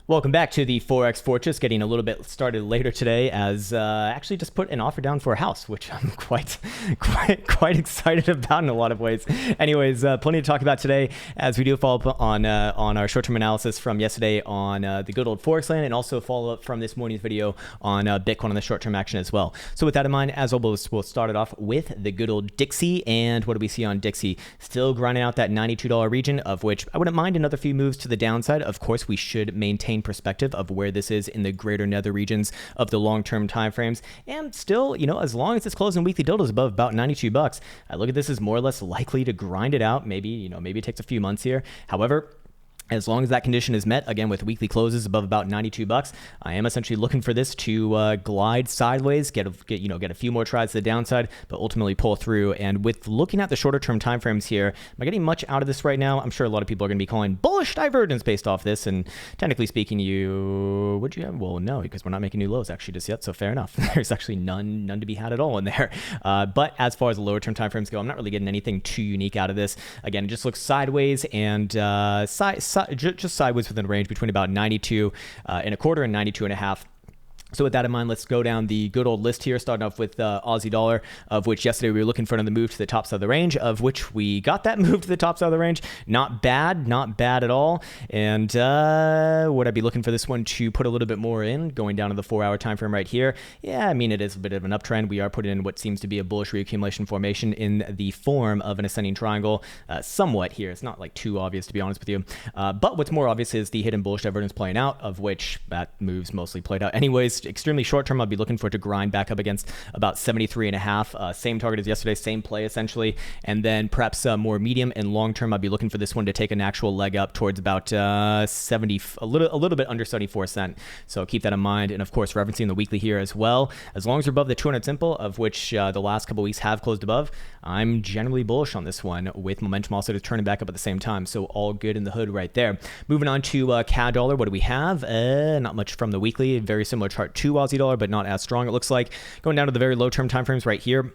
Welcome back to the Forex Fortress. Getting a little bit started later today, as actually just put an offer down for a house, which I'm quite excited about in a lot of ways. Anyways, plenty to talk about today as we do follow up on our short-term analysis from yesterday on the good old Forex land, and also follow up from this morning's video on Bitcoin on the short-term action as well. So with that in mind, as always, we'll start it off with the good old Dixie. And what do we see on Dixie? Still grinding out that $92 region, of which I wouldn't mind another few moves to the downside. Of course, we should maintain perspective of where this is in the greater nether regions of the long-term time frames. And still, as long as it's closing weekly dildos above about 92 bucks, I look at this as more or less likely to grind it out. Maybe it takes a few months here. However, as long as that condition is met, again, with weekly closes above about 92 bucks, I am essentially looking for this to glide sideways, get a few more tries to the downside, but ultimately pull through. And with looking at the shorter term time frames here, am I getting much out of this right now? I'm sure a lot of people are going to be calling bullish divergence based off this. And technically speaking, would you have? Well, no, because we're not making new lows actually just yet. So fair enough. There's actually none to be had at all in there. But as far as the lower term time frames go, I'm not really getting anything too unique out of this. Again, it just looks sideways and just sideways within a range between about 92 and a quarter and 92 and a half. So with that in mind, let's go down the good old list here, starting off with Aussie Dollar, of which yesterday we were looking for another move to the top side of the range, of which we got that move to the top side of the range. Not bad at all. And would I be looking for this one to put a little bit more in, going down to the 4-hour time frame right here? Yeah, I mean, it is a bit of an uptrend. We are putting in what seems to be a bullish reaccumulation formation in the form of an ascending triangle, somewhat here. It's not like too obvious, to be honest with you. But what's more obvious is the hidden bullish divergence playing out, of which that move's mostly played out anyways. Extremely short term, I'll be looking for it to grind back up against about 73 and a half. Same target as yesterday, same play essentially. And then perhaps more medium and long term, I'll be looking for this one to take an actual leg up towards about 70, a little bit under 74 cent. So keep that in mind. And of course, referencing the weekly here as well. As long as we're above the 200 simple, of which the last couple weeks have closed above, I'm generally bullish on this one, with momentum also just turning back up at the same time. So all good in the hood right there. Moving on to Cad Dollar, what do we have? Not much from the weekly. Very similar chart to Aussie Dollar, but not as strong, it looks like. Going down to the very low term time frames right here,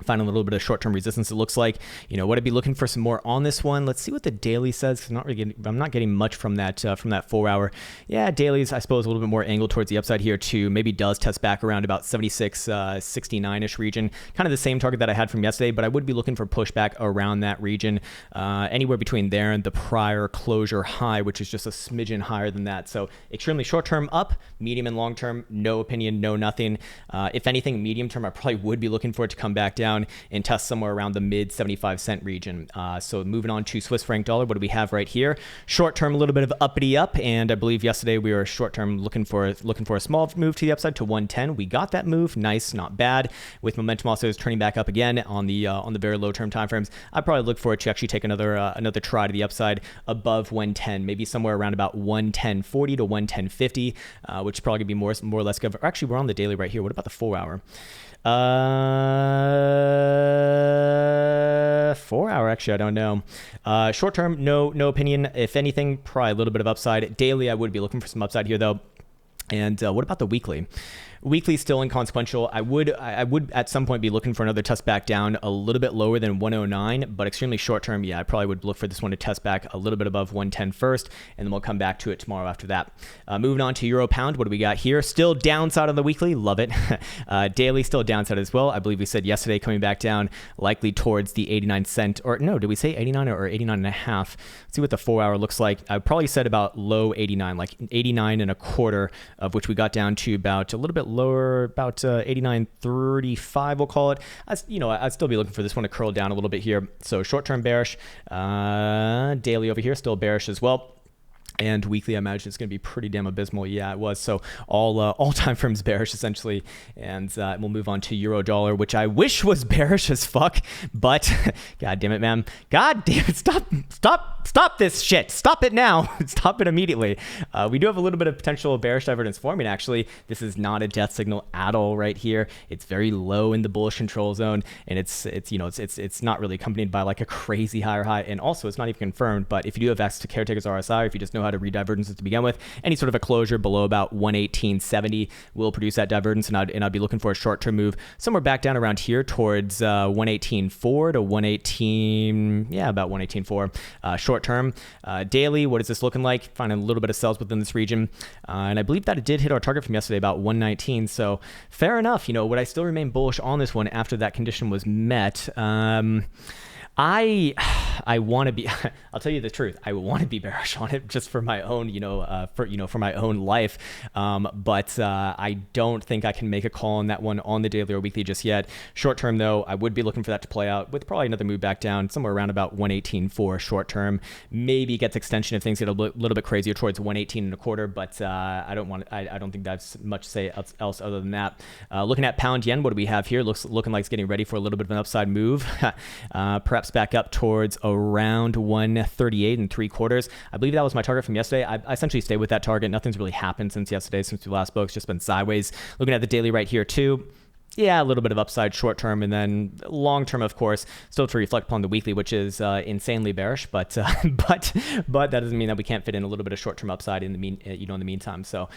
finding a little bit of short-term resistance, it looks like. Would I be looking for some more on this one? Let's see what the daily says. I'm not getting much from that 4-hour. Yeah, dailies, I suppose, a little bit more angled towards the upside here too. Maybe does test back around about 76, 69-ish region. Kind of the same target that I had from yesterday, but I would be looking for pushback around that region, anywhere between there and the prior closure high, which is just a smidgen higher than that. So extremely short-term up, medium and long-term, no opinion, no nothing. If anything, medium-term, I probably would be looking for it to come back down and test somewhere around the mid 75 cent region. So moving on to Swiss franc dollar, what do we have right here? Short term, a little bit of uppity up, and I believe yesterday we were short term looking for a small move to the upside to 110. We got that move, nice, not bad. With momentum also is turning back up again on the very low term time frames. I'd probably look for it to actually take another try to the upside above 110, maybe somewhere around about 110.40 to 110.50, which is probably gonna be more or less good. Actually, we're on the daily right here. What about the 4-hour? 4-hour, actually, I don't know. Short term, no opinion. If anything, probably a little bit of upside. Daily, I would be looking for some upside here though. And what about the weekly? Weekly still inconsequential. I would at some point be looking for another test back down a little bit lower than 109, but extremely short term, yeah, I probably would look for this one to test back a little bit above 110 first, and then we'll come back to it tomorrow after that. Moving on to Euro Pound, what do we got here? Still downside on the weekly, love it. Daily still downside as well. I believe we said yesterday coming back down likely towards the 89 cent, or no, did we say 89 or 89 and a half? Let's see what the 4-hour looks like. I probably said about low 89, like 89 and a quarter, of which we got down to about a little bit lower, about 89.35, we'll call it. I'd still be looking for this one to curl down a little bit here. So short-term bearish, daily over here still bearish as well. And weekly, I imagine it's going to be pretty damn abysmal. Yeah, it was. So all time frames bearish essentially. And we'll move on to Euro Dollar, which I wish was bearish as fuck. But God damn it, man. God damn it. Stop this shit. Stop it now. Stop it immediately. We do have a little bit of potential bearish divergence forming. Actually, this is not a death signal at all right here. It's very low in the bullish control zone, and it's not really accompanied by like a crazy higher high. And also, it's not even confirmed. But if you do have access to Caretaker's RSI, or if you just know how to read divergences to begin with. Any sort of a closure below about 118.70 will produce that divergence, and I'd be looking for a short-term move somewhere back down around here towards 118.4 to 118, yeah, about 118.4 short-term. Daily, what is this looking like? Finding a little bit of sells within this region, and I believe that it did hit our target from yesterday, about 119. So fair enough. Would I still remain bullish on this one after that condition was met? I want to be, I'll tell you the truth, I want to be bearish on it just for my own, for my own life. But I don't think I can make a call on that one on the daily or weekly just yet. Short term though, I would be looking for that to play out with probably another move back down somewhere around about 118.4 short term. Maybe gets extension if things get a little bit crazier towards 118.25, but I don't think that's much to say else other than that. Looking at pound yen, what do we have here? Looking like it's getting ready for a little bit of an upside move. Perhaps back up towards around 138.75. I believe that was my target from yesterday. I essentially stay with that target. Nothing's really happened since yesterday, since we last spoke. It's just been sideways. Looking at the daily right here too. Yeah, a little bit of upside short term, and then long term, of course, still to reflect upon the weekly, which is insanely bearish. But that doesn't mean that we can't fit in a little bit of short term upside in the meantime. So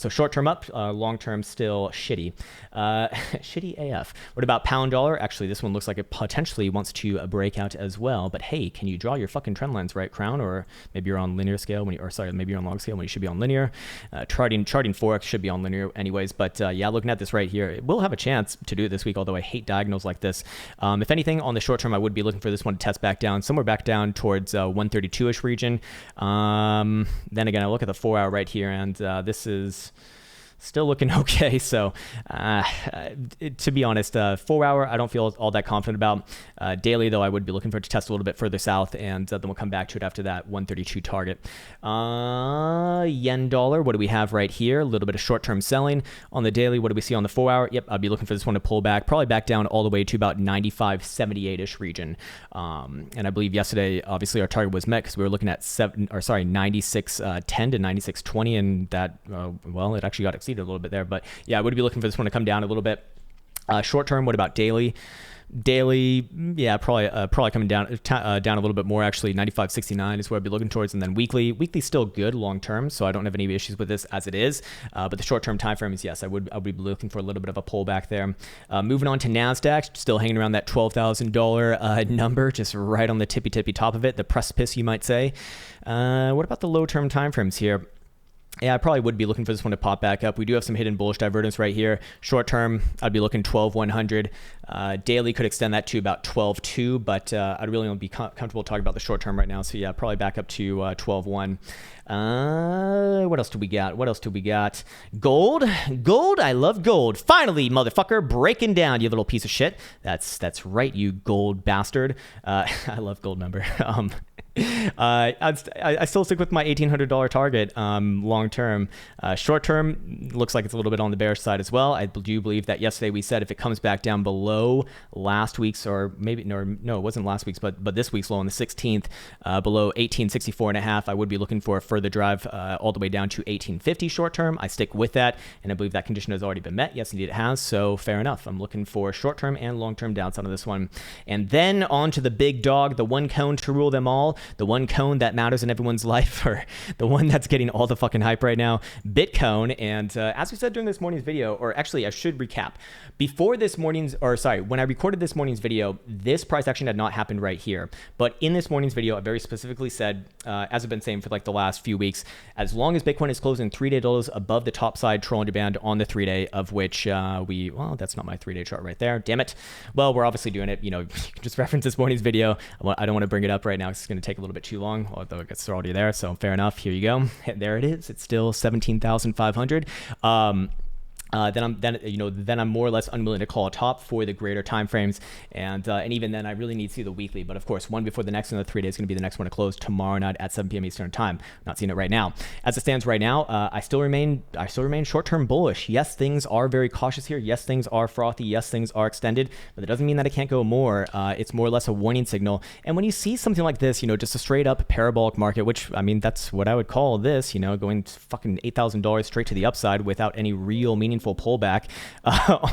short term up, long term still shitty, shitty AF. What about pound dollar? Actually, this one looks like it potentially wants to break out as well. But hey, can you draw your fucking trend lines right, Crown? Or maybe you're on linear scale maybe you're on log scale when you should be on linear. Charting Forex should be on linear anyways. But yeah, looking at this right here, it will have a chance to do it this week, although I hate diagonals like this. If anything, on the short term, I would be looking for this one to test back down, somewhere back down towards 132-ish region. Then again, I look at the 4-hour right here, and this is still looking okay. So to be honest, 4-hour, I don't feel all that confident about. Daily, though, I would be looking for it to test a little bit further south, and then we'll come back to it after that 132 target. Yen dollar, what do we have right here? A little bit of short-term selling. On the daily, what do we see on the 4-hour? Yep, I'd be looking for this one to pull back, probably back down all the way to about 95.78-ish region. And I believe yesterday, obviously, our target was met because we were looking at 96.10 to 96.20, and that, well, it actually got exceeded a little bit there. But yeah, I would be looking for this one to come down a little bit. Short term, what about daily? Daily, yeah, probably coming down a little bit more. Actually, 95.69 is where I'd be looking towards, and then weekly still good long term, so I don't have any issues with this as it is. But the short term time frame is, yes, I would be looking for a little bit of a pullback there. Moving on to Nasdaq, still hanging around that $12,000 number, just right on the tippy top of it, the precipice, you might say. What about the low term time frames here? Yeah, I probably would be looking for this one to pop back up. We do have some hidden bullish divergence right here. Short term, I'd be looking 12,100. Daily could extend that to about 12.2, but I'd really only be comfortable talking about the short term right now. So yeah, probably back up to 12.1. What else do we got? Gold. I love gold. Finally, motherfucker, breaking down, you little piece of shit. That's right, you gold bastard. I love gold, member. I still stick with my $1,800 target long term. Short term looks like it's a little bit on the bearish side as well. I do believe that yesterday we said if it comes back down below last week's, or maybe no, it wasn't last week's, but this week's low on the 16th, below 1864.5, I would be looking for a further drive all the way down to 1850 short term. I stick with that, and I believe that condition has already been met. Yes, indeed it has. So fair enough. I'm looking for short term and long term downside on this one, and then on to the big dog, the one cone to rule them all. The one cone that matters in everyone's life, or the one that's getting all the fucking hype right now, Bitcoin. And as we said during this morning's video, or actually I should recap, when I recorded this morning's video, this price action had not happened right here. But in this morning's video, I very specifically said, as I've been saying for like the last few weeks, as long as Bitcoin is closing 3-day lows above the top side Bollinger Band on the 3-day, of which well, that's not my 3-day chart right there, damn it. Well, we're obviously doing it. You can just reference this morning's video. I don't want to bring it up right now. It's going to take a little bit too long, although it's already there, so fair enough. Here you go. There it is. It's still 17,500. Then I'm more or less unwilling to call a top for the greater time frames, and even then I really need to see the weekly. But of course, one before the next, and the 3 days is going to be the next one to close tomorrow night at 7 p.m. Eastern time. Not seeing it right now. As it stands right now, I still remain short-term bullish. Yes, things are very cautious here. Yes, things are frothy. Yes, things are extended, but that doesn't mean that it can't go more. It's more or less a warning signal. And when you see something like this, just a straight up parabolic market, which I mean that's what I would call this. Going fucking $8,000 straight to the upside without any real meaning meaningful pullback,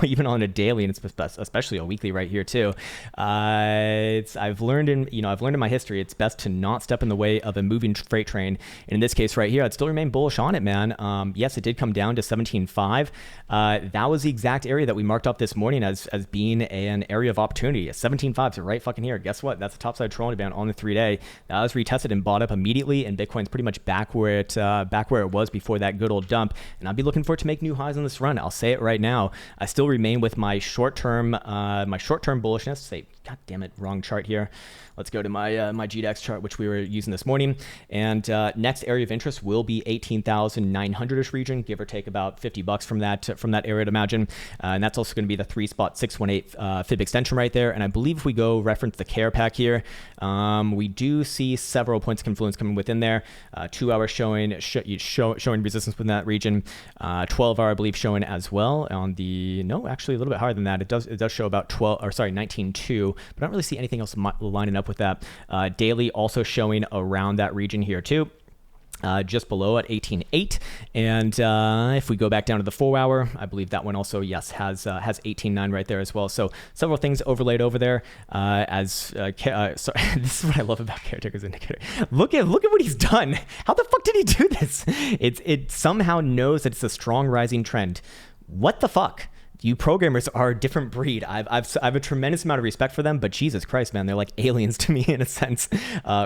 even on a daily, and especially a weekly right here too. I've learned in my history, it's best to not step in the way of a moving freight train. And in this case right here, I'd still remain bullish on it, man. Yes, it did come down to 17.5. That was the exact area that we marked up this morning as being an area of opportunity. 17.5 is right fucking here. Guess what? That's the topside trolling band on the 3-day. That was retested and bought up immediately, and Bitcoin's pretty much back where it was before that good old dump. And I'll be looking for it to make new highs on this run. I'll say it right now. I still remain with my short-term bullishness. Say, God damn it, wrong chart here. Let's go to my my GDX chart, which we were using this morning. And next area of interest will be 18,900-ish region, give or take about $50 from that area, to imagine. And that's also going to be the 3.618 fib extension right there. And I believe if we go reference the care pack here, we do see several points of confluence coming within there. 2 hours showing resistance within that region. 12-hour, I believe, showing as well on the, no, actually a little bit higher than that. It does show about 19.2, but I don't really see anything else lining up with that. Daily also showing around that region here too. Just below at 18.8, and if we go back down to the 4 hour, I believe that one also, yes, has 18.9 right there as well. So several things overlaid over there. Sorry, this is what I love about Caretaker's indicator. Look at what he's done. How the fuck did he do this? It somehow knows that it's a strong rising trend. What the fuck? You programmers are a different breed. I have a tremendous amount of respect for them, but Jesus Christ, man, they're like aliens to me in a sense.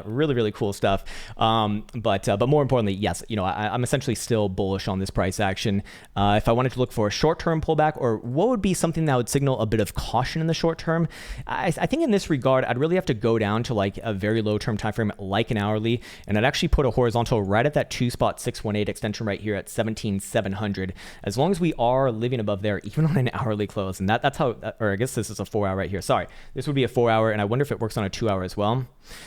Really, really cool stuff. But more importantly, yes, I'm essentially still bullish on this price action. If I wanted to look for a short-term pullback, or what would be something that would signal a bit of caution in the short term, I think in this regard, I'd really have to go down to like a very low-term time frame, like an hourly, and I'd actually put a horizontal right at that 2.618 extension right here at 17,700. As long as we are living above there, even on an hourly close, and that's how, or I guess this is a 4 hour right here. Sorry, this would be a 4 hour, and I wonder if it works on a 2 hour as well.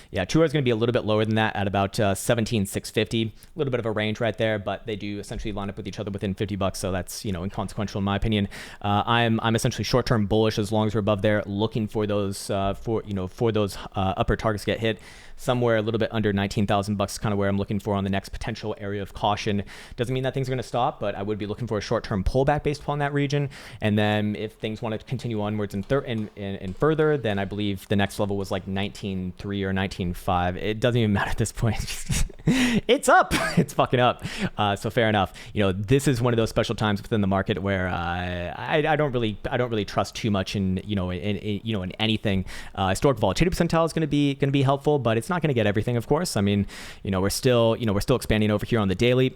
Yeah, 2 hour is going to be a little bit lower than that at about 17,650. A little bit of a range right there, but they do essentially line up with each other within $50, so that's inconsequential in my opinion. I'm essentially short term bullish as long as we're above there, looking for those upper targets to get hit. Somewhere a little bit under $19,000, kind of where I'm looking for on the next potential area of caution. Doesn't mean that things are going to stop, but I would be looking for a short-term pullback based upon that region. And then if things want to continue onwards and further, then I believe the next level was like 19.3 or 19.5. It doesn't even matter at this point. It's up. It's fucking up. So fair enough. This is one of those special times within the market where I don't really trust too much in in anything. Historic volatility percentile is going to be helpful, but it's not going to get everything, of course. I mean, we're still expanding over here on the daily.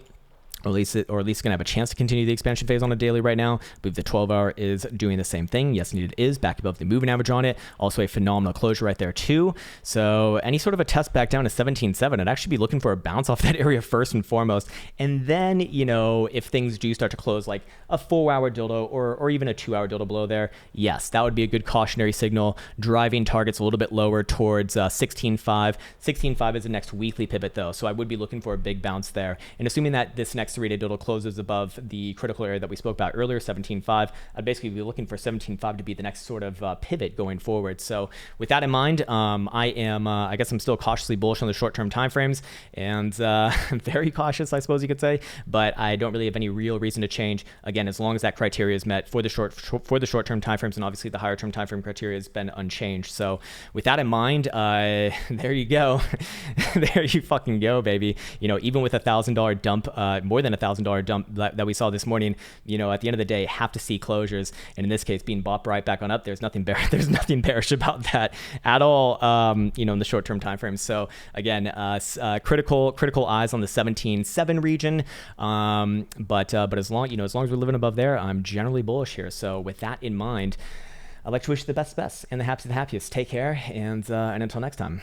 Or at least going to have a chance to continue the expansion phase on a daily right now. I believe the 12 hour is doing the same thing. Yes, indeed it is, back above the moving average on it. Also a phenomenal closure right there too. So any sort of a test back down to 17.7, I'd actually be looking for a bounce off that area first and foremost. And then, if things do start to close like a 4 hour dildo or even a 2 hour dildo below there, yes, that would be a good cautionary signal, driving targets a little bit lower towards 16.5. 16.5 is the next weekly pivot though, so I would be looking for a big bounce there. And assuming that this next 3-day dildo closes above the critical area that we spoke about earlier, 17.5, I'd basically be looking for 17.5 to be the next sort of pivot going forward. So with that in mind, I guess I'm still cautiously bullish on the short-term timeframes, and very cautious, I suppose you could say, but I don't really have any real reason to change. Again, as long as that criteria is met for the short-term timeframes, and obviously the higher-term timeframe criteria has been unchanged. So with that in mind, there you go. There you fucking go, baby. Even with $1,000 dump, more than $1,000 dump that we saw this morning, at the end of the day, have to see closures, and in this case being bought right back on up, there's nothing bearish about that at all, in the short-term time frame. So again, critical eyes on the 17.7 region, but as long as we're living above there, I'm generally bullish here. So with that in mind, I'd like to wish you the best and the happiest. Take care, and until next time.